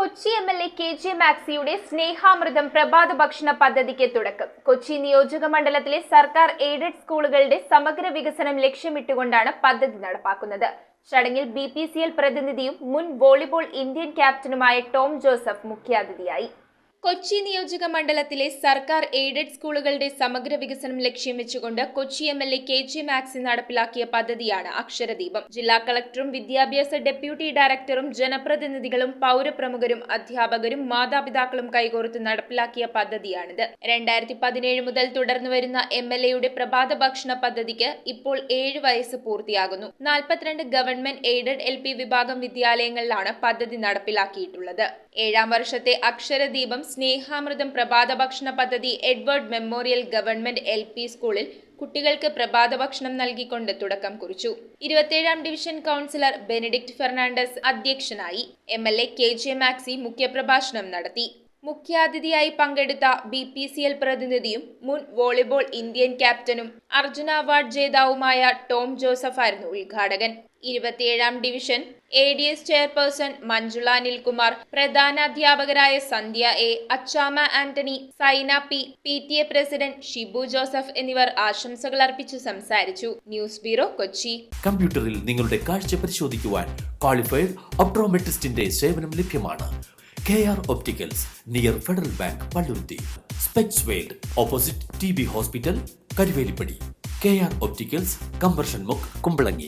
Kochi MLA. KJ. മാക്സിയുടെ സ്നേഹാമൃതം പ്രഭാത ഭക്ഷണ പദ്ധതിക്ക് തുടക്കം. കൊച്ചി നിയോജക മണ്ഡലത്തിലെ സർക്കാർ എയ്ഡഡ് സ്കൂളുകളുടെ സമഗ്ര വികസനം ലക്ഷ്യമിട്ടുകൊണ്ടാണ് പദ്ധതി നടപ്പാക്കുന്നത്. ചടങ്ങിൽ BPCL പ്രതിനിധിയും മുൻ വോളിബോൾ ഇന്ത്യൻ ക്യാപ്റ്റനുമായ ടോം ജോസഫ് മുഖ്യാതിഥിയായി. കൊച്ചി നിയോജക മണ്ഡലത്തിലെ സർക്കാർ എയ്ഡഡ് സ്കൂളുകളുടെ സമഗ്ര വികസനം ലക്ഷ്യം വെച്ചുകൊണ്ട് കൊച്ചി എം.എൽ.എ. കെ.ജെ. മാക്സി നടപ്പിലാക്കിയ പദ്ധതിയാണ് അക്ഷരദീപം. ജില്ലാ കളക്ടറും വിദ്യാഭ്യാസ ഡെപ്യൂട്ടി ഡയറക്ടറും ജനപ്രതിനിധികളും പൗരപ്രമുഖരും അധ്യാപകരും മാതാപിതാക്കളും കൈകോർത്ത് നടപ്പിലാക്കിയ പദ്ധതിയാണിത്. 2017 മുതൽ തുടർന്നുവരുന്ന എം.എൽ.എയുടെ പ്രഭാത ഭക്ഷണ പദ്ധതിക്ക് ഇപ്പോൾ 7 വയസ്സ് പൂർത്തിയാകുന്നു. 42 ഗവൺമെന്റ് എയ്ഡഡ് LP വിഭാഗം വിദ്യാലയങ്ങളിലാണ് പദ്ധതി നടപ്പിലാക്കിയിട്ടുള്ളത്. 7ാം വർഷത്തെ അക്ഷരദീപം സ്നേഹാമൃതം പ്രഭാത ഭക്ഷണ പദ്ധതി എഡ്വേർഡ് മെമ്മോറിയൽ ഗവൺമെന്റ് LP സ്കൂളിൽ കുട്ടികൾക്ക് പ്രഭാത ഭക്ഷണം നൽകിക്കൊണ്ട് തുടക്കം കുറിച്ചു. 27ാം ഡിവിഷൻ കൗൺസിലർ ബെനഡിക്ട് ഫെർണാണ്ടസ് അധ്യക്ഷനായി. എം.എൽ.എ. കെ.ജെ. മാക്സി മുഖ്യപ്രഭാഷണം നടത്തി. മുഖ്യാതിഥിയായി പങ്കെടുത്ത BPCL പ്രതിനിധിയും മുൻ വോളിബോൾ ഇന്ത്യൻ ക്യാപ്റ്റനും അർജുന അവാർഡ് ജേതാവുമായ ടോം ജോസഫ് ആയിരുന്നു ഉദ്ഘാടകൻ. 27ാം division ADS chairperson Manjula Anilkumar, പ്രധാനാധ്യാപകരായ Sandhya A, Achamma Antony, Saina P, PTA president Shibu Joseph എന്നിവർ ആശംസകൾ അർപ്പിച്ചു സംസാരിച്ചു. News bureau, Kochi. കമ്പ്യൂട്ടറിൽ നിങ്ങളുടെ കാഴ്ച പരിശോധിക്കുവാൻ ക്വാളിഫൈഡ് ഒപ്ട്രോമെട്രിസ്റ്റിന്റെ സേവനം ലഭ്യമാണ്. KR Opticals, near federal bank, Palluruthy. Specs world, opposite TB hospital, Karuvelippady. KR Opticals, combustion മുക്ക്, കുമ്പളങ്ങി.